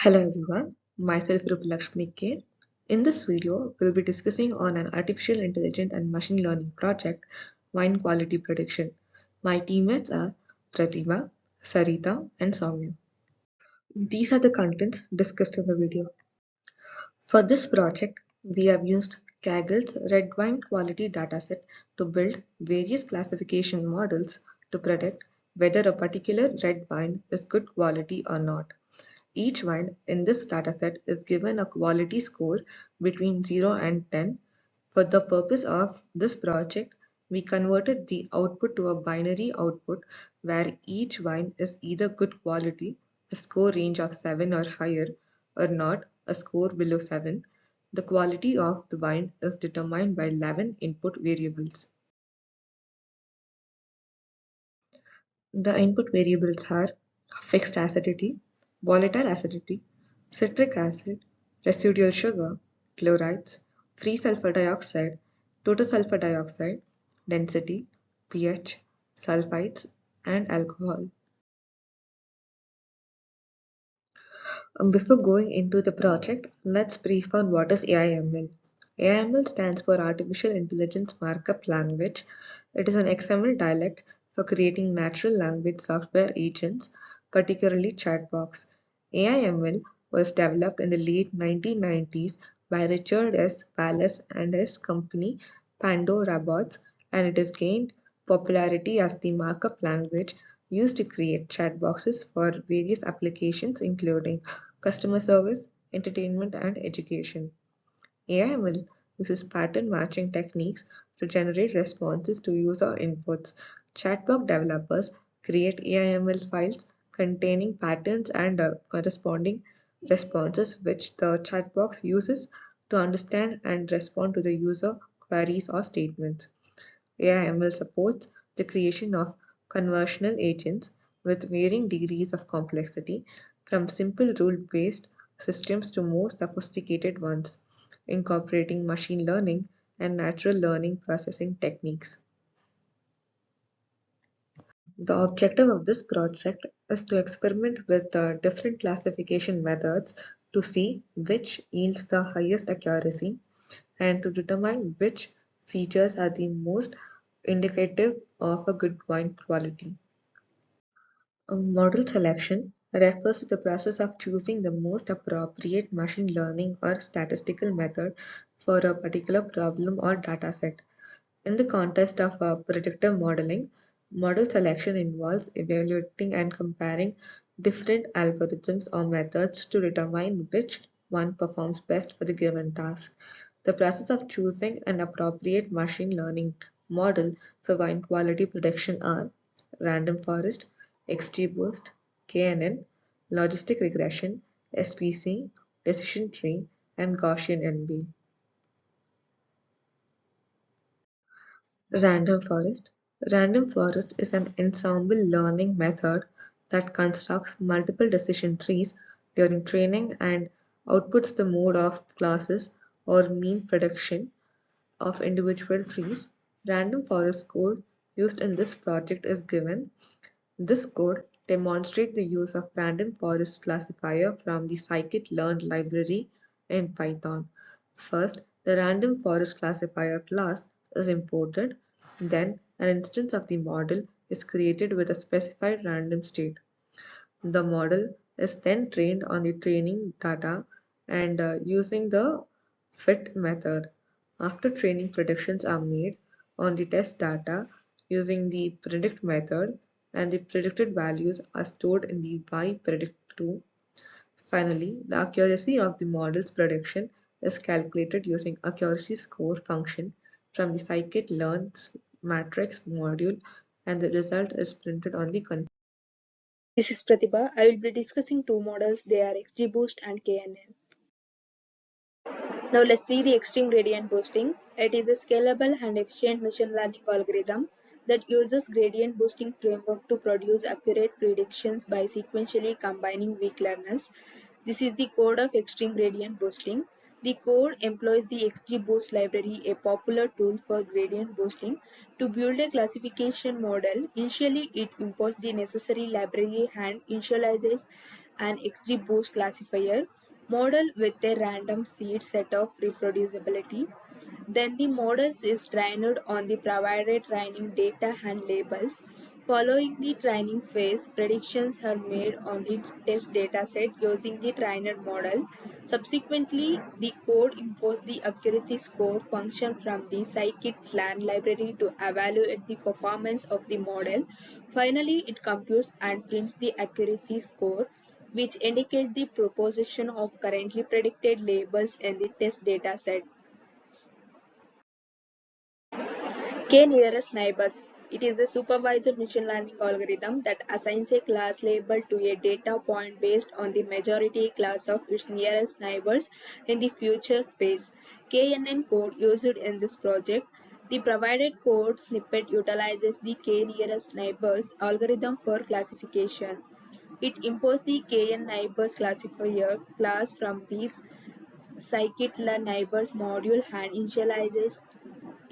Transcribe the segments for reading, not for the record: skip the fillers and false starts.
Hello everyone, myself Rupalakshmi K. In this video, we'll be discussing on an artificial intelligence and machine learning project, wine quality prediction. My teammates are Pratibha, Sarita, and Soumya. These are the contents discussed in the video. For this project, we have used Kaggle's red wine quality dataset to build various classification models to predict whether a particular red wine is good quality or not. Each wine in this dataset is given a quality score between 0 and 10. For the purpose of this project, we converted the output to a binary output where each wine is either good quality, a score range of 7 or higher, or not, a score below 7. The quality of the wine is determined by 11 input variables. The input variables are fixed acidity, volatile acidity, citric acid, residual sugar, chlorides, free sulfur dioxide, total sulfur dioxide, density, pH, sulfides, and alcohol. Before going into the project, let's brief on what is AIML. AIML stands for Artificial Intelligence Markup Language. It is an XML dialect for creating natural language software agents, particularly chatbots. AIML was developed in the late 1990s by Richard S. Wallace and his company Pando Robots, and it has gained popularity as the markup language used to create chatboxes for various applications including customer service, entertainment, and education. AIML uses pattern matching techniques to generate responses to user inputs. Chatbot developers create AIML files containing patterns and corresponding responses which the chatbox uses to understand and respond to the user queries or statements. AIML supports the creation of conversational agents with varying degrees of complexity, from simple rule-based systems to more sophisticated ones, incorporating machine learning and natural language processing techniques. The objective of this project is to experiment with different classification methods to see which yields the highest accuracy and to determine which features are the most indicative of a good wine quality. Model selection refers to the process of choosing the most appropriate machine learning or statistical method for a particular problem or dataset. In the context of predictive modeling, model selection involves evaluating and comparing different algorithms or methods to determine which one performs best for the given task. The process of choosing an appropriate machine learning model for wine quality prediction are random forest, XGBoost, KNN, logistic regression, SPC, decision tree, and Gaussian NB. Random forest. Random forest is an ensemble learning method that constructs multiple decision trees during training and outputs the mode of classes or mean prediction of individual trees. Random forest code used in this project is given. This code demonstrates the use of random forest classifier from the scikit-learn library in Python. First, the random forest classifier class is imported, then an instance of the model is created with a specified random state. The model is then trained on the training data and using the fit method. After training, predictions are made on the test data using the predict method, and the predicted values are stored in the ypredict2. Finally, the accuracy of the model's prediction is calculated using accuracy score function from the scikit-learn's matrix module, and the result is printed on the console. This is Pratibha. I will be discussing two models. They are XGBoost and KNN. Now let's see the extreme gradient boosting. It is a scalable and efficient machine learning algorithm that uses gradient boosting framework to produce accurate predictions by sequentially combining weak learners. This is the code of extreme gradient boosting. The code employs the XGBoost library, a popular tool for gradient boosting, to build a classification model. Initially, it imports the necessary library and initializes an XGBoost classifier model with a random seed set of reproducibility. Then the models is trained on the provided training data and labels. Following the training phase, predictions are made on the test dataset using the trained model. Subsequently, the code imports the accuracy score function from the scikit-learn library to evaluate the performance of the model. Finally, it computes and prints the accuracy score, which indicates the proposition of currently predicted labels in the test dataset. K-nearest neighbors. It is a supervised machine learning algorithm that assigns a class label to a data point based on the majority class of its nearest neighbors in the future space. KNN code used in this project. The provided code snippet utilizes the K-nearest neighbors algorithm for classification. It imports the KN neighbors classifier class from the scikit-learn neighbors module and initializes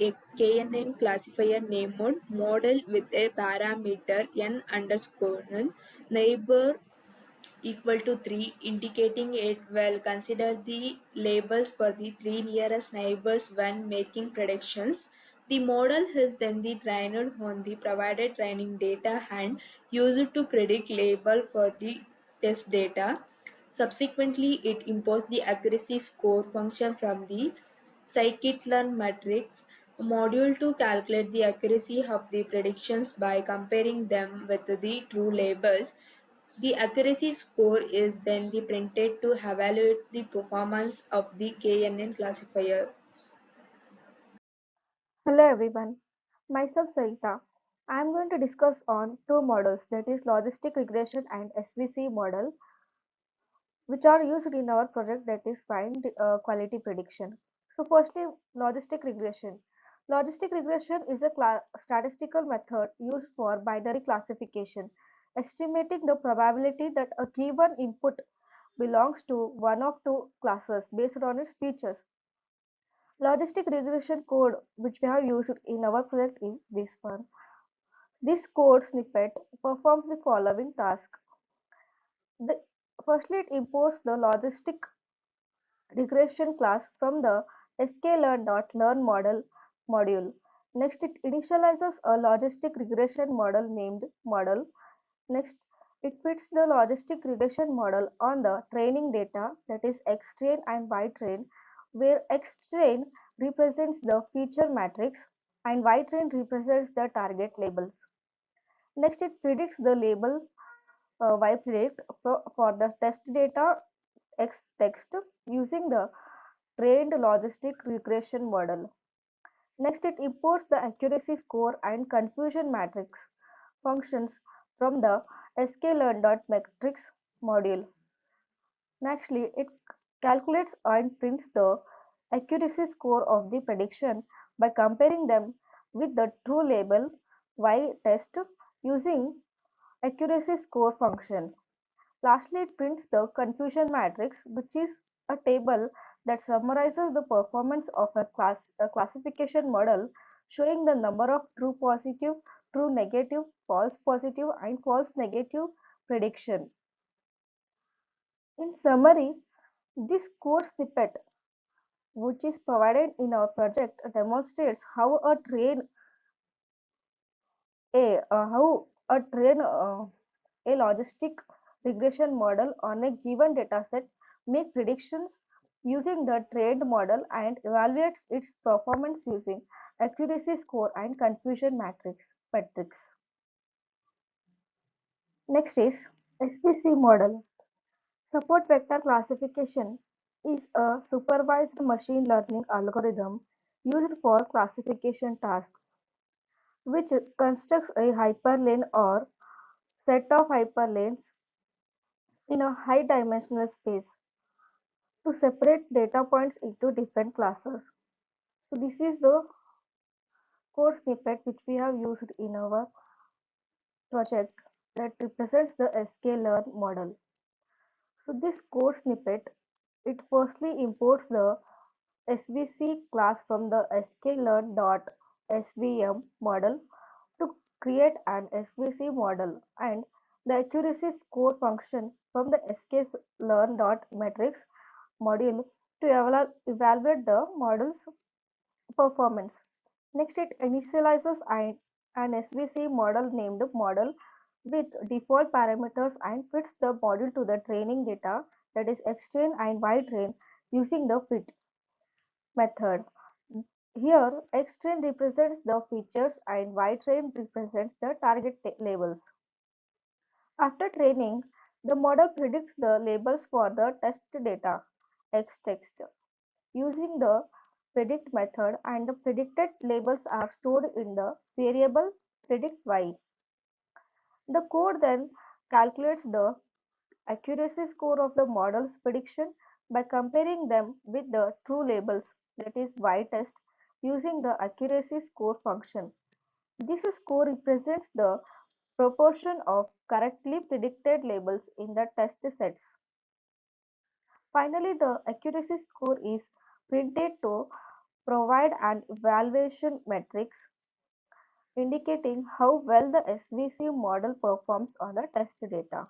a KNN classifier named model with a parameter n underscore neighbor equal to 3, indicating it will consider the labels for the three nearest neighbors when making predictions. The model is then trained on the provided training data and used to predict label for the test data. Subsequently, it imports the accuracy score function from the scikit-learn matrix module to calculate the accuracy of the predictions by comparing them with the true labels. The accuracy score is then printed to evaluate the performance of the KNN classifier. Hello everyone, myself Sarita. I am going to discuss on two models, that is logistic regression and SVC model, which are used in our project, that is find quality prediction. So firstly, logistic regression. Logistic regression is a statistical method used for binary classification, estimating the probability that a given input belongs to one of two classes based on its features. Logistic regression code which we have used in our project is this one. This code snippet performs the following task. The, Firstly, it imports the logistic regression class from the sklearn.learn model module. Next, it initializes a logistic regression model named model. Next, it fits the logistic regression model on the training data, that is X-train and Y-train, where X-train represents the feature matrix and Y-train represents the target labels. Next, it predicts the label Y predict for the test data X text using the trained logistic regression model. Next, it imports the accuracy score and confusion matrix functions from the sklearn.metrics module. Nextly, it calculates and prints the accuracy score of the prediction by comparing them with the true label Y test using accuracy score function. Lastly, it prints the confusion matrix, which is a table that summarizes the performance of a classification model, showing the number of true positive, true negative, false positive, and false negative prediction. In summary, this code snippet, which is provided in our project, demonstrates how a logistic regression model on a given dataset make predictions using the trained model and evaluates its performance using accuracy score and confusion metrics. Next is SPC model. Support vector classification is a supervised machine learning algorithm used for classification tasks, which constructs a hyperlane or set of hyperlanes in a high dimensional space to separate data points into different classes. So this is the code snippet which we have used in our project that represents the sklearn model. So this code snippet, it firstly imports the SVC class from the sklearn.svm model to create an SVC model, and the accuracy score function from the sklearn.metrics module to evaluate the model's performance. Next, it initializes an SVC model named model with default parameters and fits the module to the training data, that is X-train and Y-train, using the fit method. Here, X-train represents the features and Y-train represents the target labels. After training, the model predicts the labels for the test data, X text, using the predict method, and the predicted labels are stored in the variable predict y. The code then calculates the accuracy score of the model's prediction by comparing them with the true labels, that is y test, using the accuracy score function. This score represents the proportion of correctly predicted labels in the test sets. Finally, the accuracy score is printed to provide an evaluation matrix indicating how well the SVC model performs on the test data.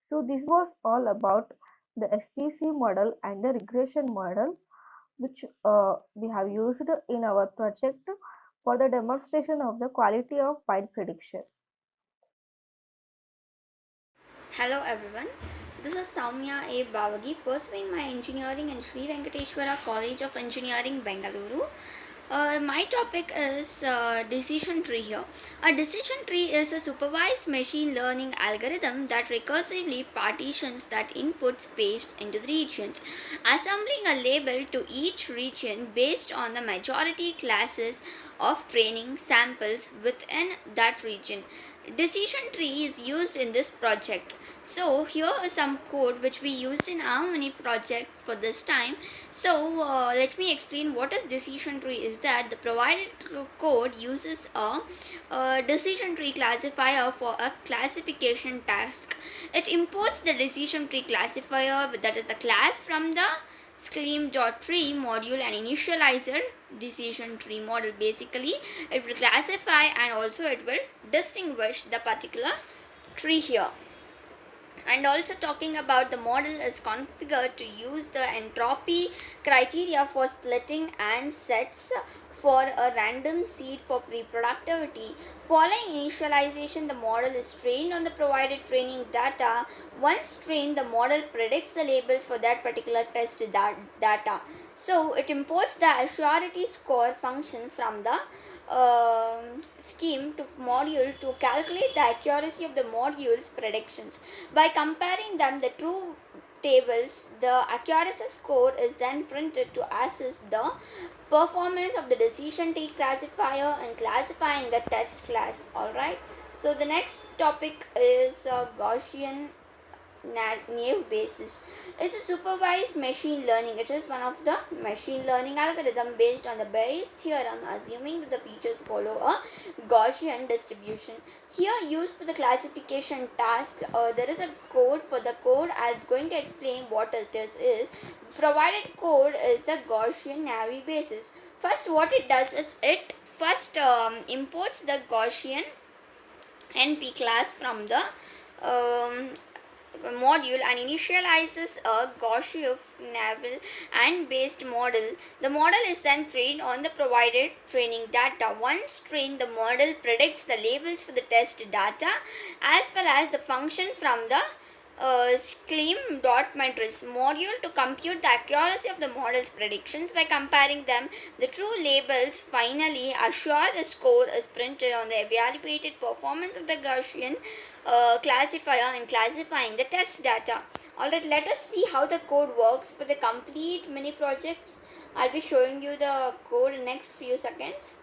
So this was all about the SVC model and the regression model, which we have used in our project for the demonstration of the quality of file prediction. Hello everyone, this is Soumya A. Bavagi, pursuing my engineering in Sri Venkateswara College of Engineering, Bengaluru. My topic is decision tree here. A decision tree is a supervised machine learning algorithm that recursively partitions that input space into the regions, assembling a label to each region based on the majority classes of training samples within that region. Decision tree is used in this project. So here is some code which we used in our mini project for this time. So let me explain what is decision tree. Is that the provided code uses a decision tree classifier for a classification task. It imports the decision tree classifier, that is the class, from the scheme.tree module and initializer decision tree model. Basically it will classify and also it will distinguish the particular tree here. And also talking about the model is configured to use the entropy criteria for splitting and sets for a random seed for reproductivity. Following initialization, the model is trained on the provided training data. Once trained, the model predicts the labels for that particular test data. So it imports the acidity score function from the scheme to module to calculate the accuracy of the module's predictions. By comparing them the true tables, the accuracy score is then printed to assess the performance of the decision tree classifier and classifying the test class. Alright, so the next topic is Gaussian naive basis. Is a supervised machine learning. It is one of the machine learning algorithm based on the Bayes theorem, assuming that the features follow a Gaussian distribution. Here used for the classification task, there is a code. For the code, I'm going to explain what it is. Provided code is the Gaussian naive basis. First, what it does is it first imports the Gaussian NP class from the module and initializes a Gaussian navel and based model. The model is then trained on the provided training data. Once trained, the model predicts the labels for the test data as well as the function from the scheme.matrix module to compute the accuracy of the model's predictions. By comparing them, the true labels finally assure the score is printed on the evaluated performance of the Gaussian classifier and classifying the test data. Alright, let us see how the code works for the complete mini projects. I'll be showing you the code in next few seconds.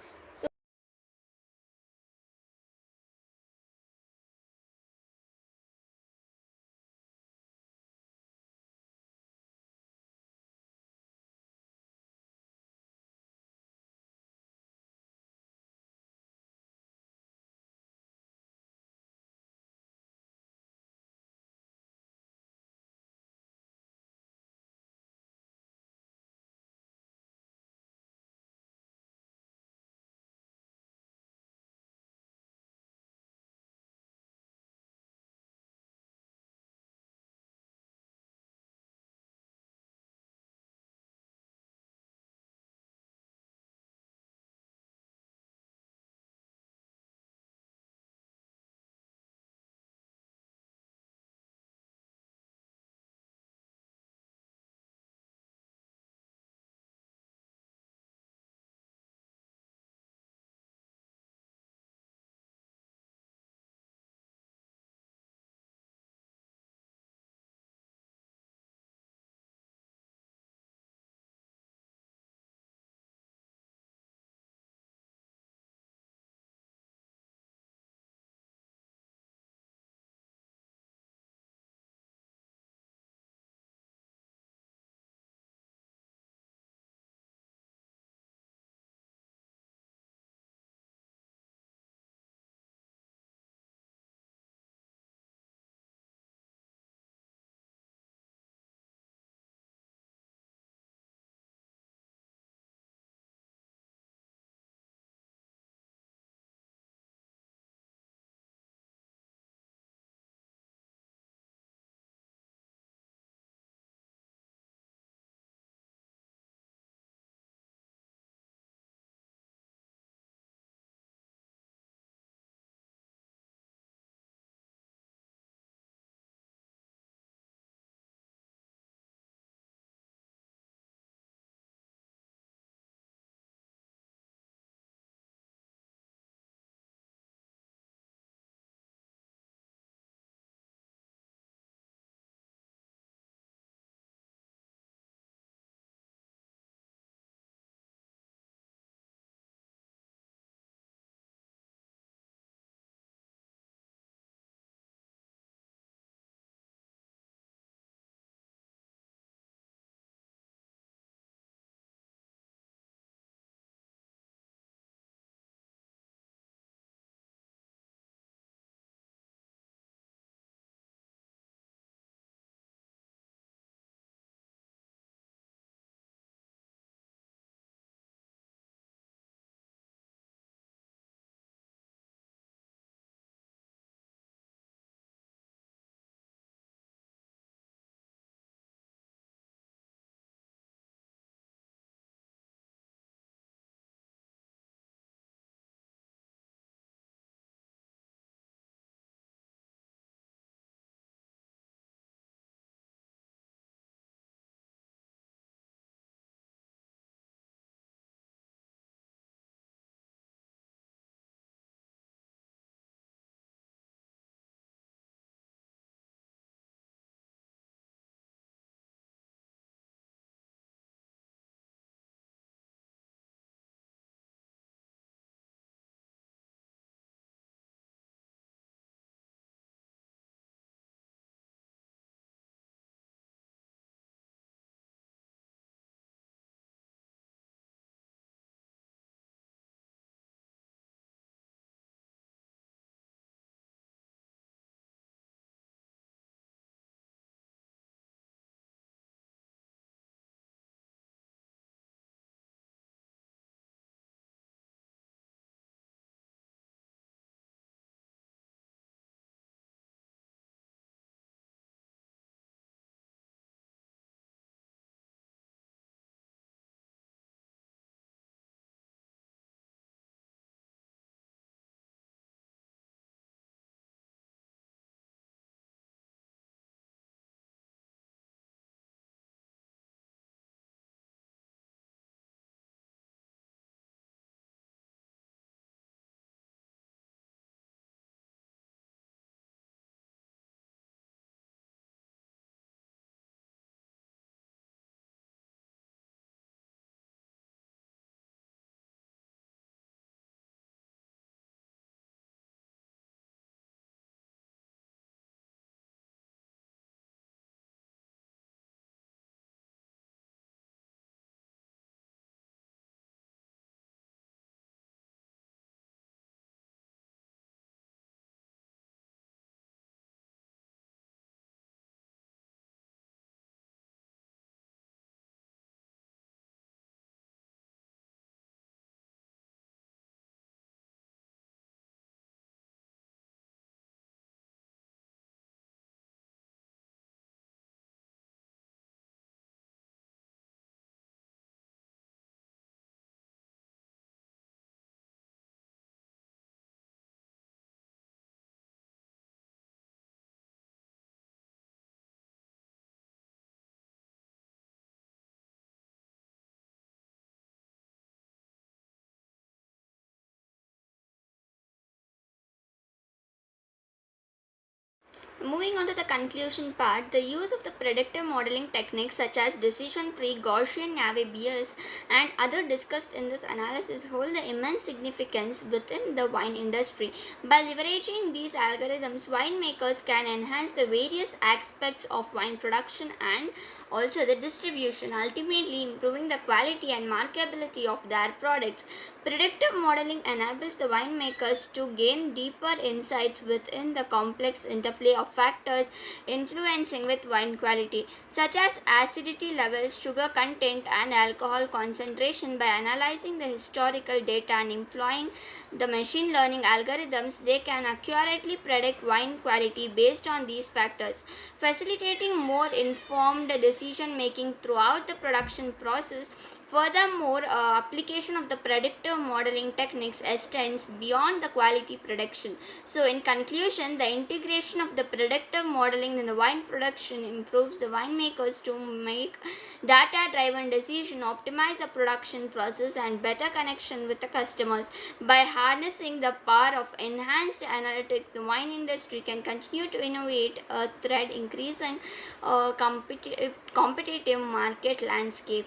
Moving on to the conclusion part, the use of the predictive modeling techniques such as decision tree, Gaussian Navier-Bayes, and other discussed in this analysis hold the immense significance within the wine industry. By leveraging these algorithms, winemakers can enhance the various aspects of wine production and also the distribution, ultimately improving the quality and marketability of their products. Predictive modeling enables the winemakers to gain deeper insights within the complex interplay of factors influencing with wine quality, such as acidity levels, sugar content, and alcohol concentration. By analyzing the historical data and employing the machine learning algorithms, they can accurately predict wine quality based on these factors, facilitating more informed decision making throughout the production process. Furthermore, application of the predictive modeling techniques extends beyond the quality prediction. So, in conclusion, the integration of the predictive modeling in the wine production improves the winemakers to make data-driven decisions, optimize the production process, and better connection with the customers. By harnessing the power of enhanced analytics, the wine industry can continue to innovate a thread increasing competitive market landscape.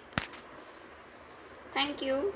Thank you.